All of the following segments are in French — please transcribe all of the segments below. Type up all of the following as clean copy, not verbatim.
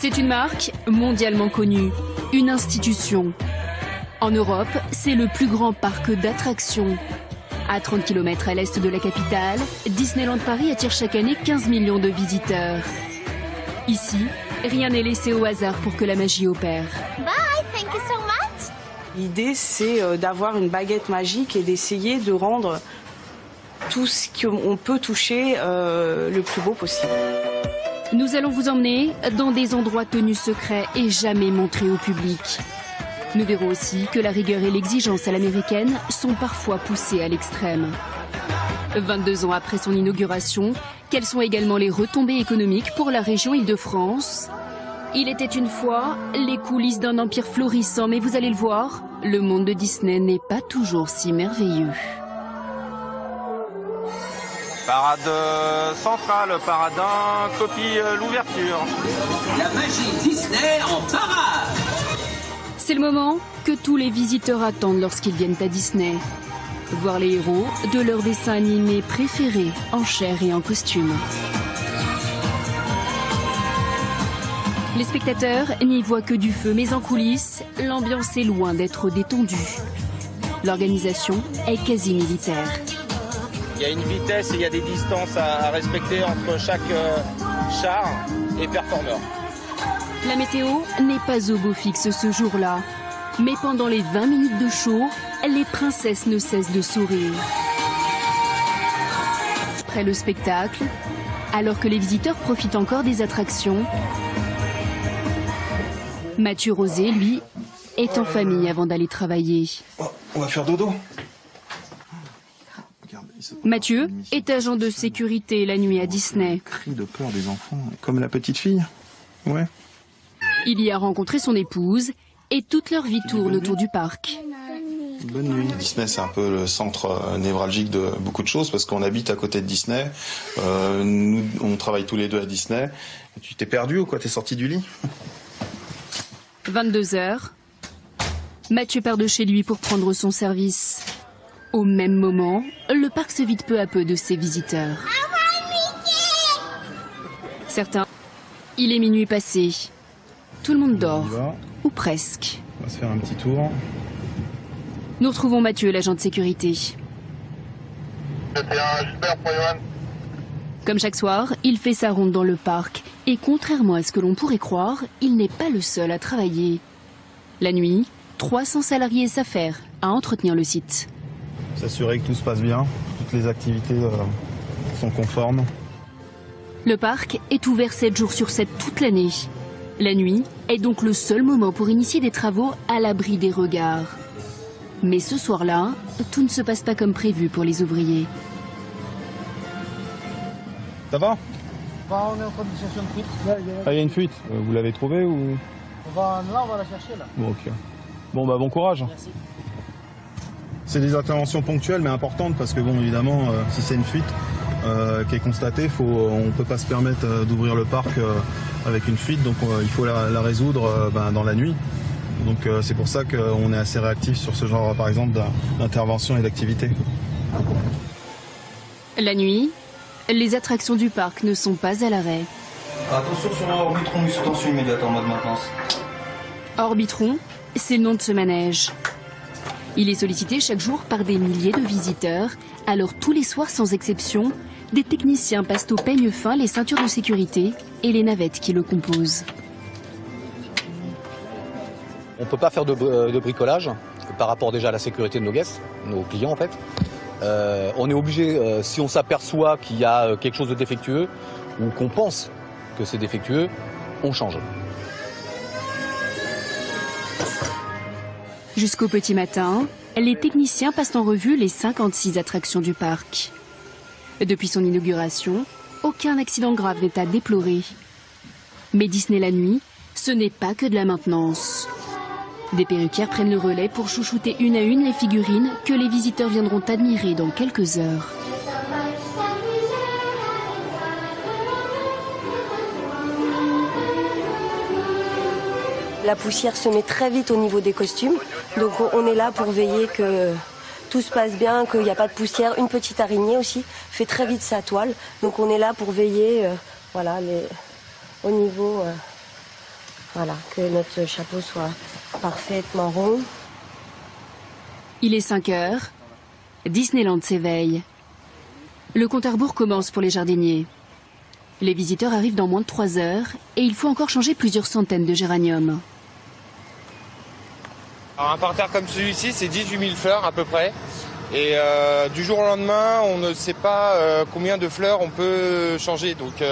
C'est une marque mondialement connue, une institution. En Europe, c'est le plus grand parc d'attractions. À 30 km à l'est de la capitale, Disneyland Paris attire chaque année 15 millions de visiteurs. Ici, rien n'est laissé au hasard pour que la magie opère. Bye, thank you so much. L'idée, c'est d'avoir une baguette magique et d'essayer de rendre tout ce qu'on peut toucher le plus beau possible. Nous allons vous emmener dans des endroits tenus secrets et jamais montrés au public. Nous verrons aussi que la rigueur et l'exigence à l'américaine sont parfois poussées à l'extrême. 22 ans après son inauguration, quelles sont également les retombées économiques pour la région Île-de-France? Il était une fois les coulisses d'un empire florissant, mais vous allez le voir, le monde de Disney n'est pas toujours si merveilleux. Parade centrale, paradin, copie l'ouverture. La magie Disney en parade. C'est le moment que tous les visiteurs attendent lorsqu'ils viennent à Disney. Voir les héros de leurs dessins animés préférés en chair et en costume. Les spectateurs n'y voient que du feu, mais en coulisses, l'ambiance est loin d'être détendue. L'organisation est quasi militaire. Il y a une vitesse et il y a des distances à respecter entre chaque char et performeur. La météo n'est pas au beau fixe ce jour-là. Mais pendant les 20 minutes de show, les princesses ne cessent de sourire. Après le spectacle, alors que les visiteurs profitent encore des attractions, Mathieu Rosé, lui, est en famille avant d'aller travailler. Oh, on va faire dodo. Mathieu est agent de sécurité la nuit à Disney. Cri de peur des enfants, comme la petite fille. Ouais. Il y a rencontré son épouse et toute leur vie tourne autour du parc. Bonne nuit. Disney, c'est un peu le centre névralgique de beaucoup de choses parce qu'on habite à côté de Disney. Nous, on travaille tous les deux à Disney. Tu t'es perdu ou quoi? T'es sorti du lit? 22 heures. Mathieu part de chez lui pour prendre son service. Au même moment, le parc se vide peu à peu de ses visiteurs. Certains, il est minuit passé. Tout le monde dort, ou presque. On va se faire un petit tour. Nous retrouvons Mathieu, l'agent de sécurité. Comme chaque soir, il fait sa ronde dans le parc. Et contrairement à ce que l'on pourrait croire, il n'est pas le seul à travailler. La nuit, 300 salariés s'affairent à entretenir le site. S'assurer que tout se passe bien, toutes les activités sont conformes. Le parc est ouvert 7 jours sur 7 toute l'année. La nuit est donc le seul moment pour initier des travaux à l'abri des regards. Mais ce soir-là, tout ne se passe pas comme prévu pour les ouvriers. Ça va? On est en train de chercher une fuite. Ah, il y a une fuite. Vous l'avez trouvée ou? Là, on va la chercher là. Bon, ok. Bon, bah bon courage. Merci. C'est des interventions ponctuelles mais importantes parce que bon, évidemment, si c'est une fuite qui est constatée, on ne peut pas se permettre d'ouvrir le parc avec une fuite, donc il faut la résoudre dans la nuit. Donc c'est pour ça qu'on est assez réactif sur ce genre, par exemple, d'intervention et d'activité. La nuit, les attractions du parc ne sont pas à l'arrêt. Attention sur un Orbitron, sous tension immédiate en mode maintenance. Orbitron, c'est le nom de ce manège. Il est sollicité chaque jour par des milliers de visiteurs. Alors tous les soirs sans exception, des techniciens passent au peigne fin les ceintures de sécurité et les navettes qui le composent. On ne peut pas faire de bricolage par rapport déjà à la sécurité de nos guests, nos clients en fait. On est obligé, si on s'aperçoit qu'il y a quelque chose de défectueux ou qu'on pense que c'est défectueux, on change. Jusqu'au petit matin, les techniciens passent en revue les 56 attractions du parc. Depuis son inauguration, aucun accident grave n'est à déplorer. Mais Disney la nuit, ce n'est pas que de la maintenance. Des perruquières prennent le relais pour chouchouter une à une les figurines que les visiteurs viendront admirer dans quelques heures. La poussière se met très vite au niveau des costumes, donc on est là pour veiller que tout se passe bien, qu'il n'y a pas de poussière. Une petite araignée aussi fait très vite sa toile, donc on est là pour veiller au niveau Voilà, que notre chapeau soit parfaitement rond. Il est 5 heures. Disneyland s'éveille. Le compte à rebours commence pour les jardiniers. Les visiteurs arrivent dans moins de 3 heures et il faut encore changer plusieurs centaines de géraniums. Alors un parterre comme celui-ci, c'est 18 000 fleurs à peu près. Et du jour au lendemain, on ne sait pas combien de fleurs on peut changer. Donc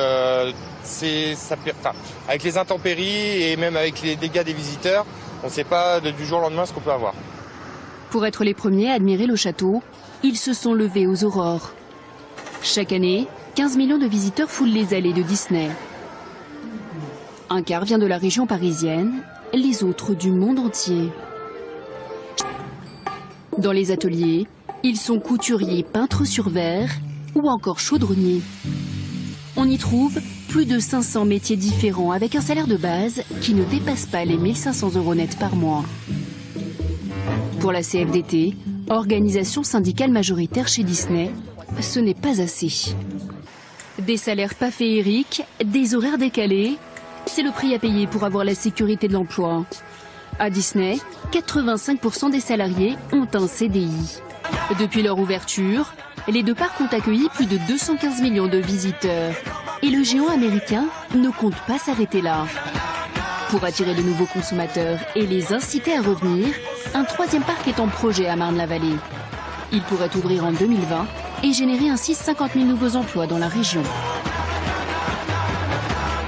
avec les intempéries et même avec les dégâts des visiteurs, on ne sait pas du jour au lendemain ce qu'on peut avoir. Pour être les premiers à admirer le château, ils se sont levés aux aurores. Chaque année, 15 millions de visiteurs foulent les allées de Disney. Un quart vient de la région parisienne, les autres du monde entier. Dans les ateliers, ils sont couturiers, peintres sur verre ou encore chaudronniers. On y trouve plus de 500 métiers différents avec un salaire de base qui ne dépasse pas les 1 500 € net par mois. Pour la CFDT, organisation syndicale majoritaire chez Disney, ce n'est pas assez. Des salaires pas féeriques, des horaires décalés, c'est le prix à payer pour avoir la sécurité de l'emploi. À Disney, 85% des salariés ont un CDI. Depuis leur ouverture, les deux parcs ont accueilli plus de 215 millions de visiteurs. Et le géant américain ne compte pas s'arrêter là. Pour attirer de nouveaux consommateurs et les inciter à revenir, un 3e parc est en projet à Marne-la-Vallée. Il pourrait ouvrir en 2020 et générer ainsi 50 000 nouveaux emplois dans la région.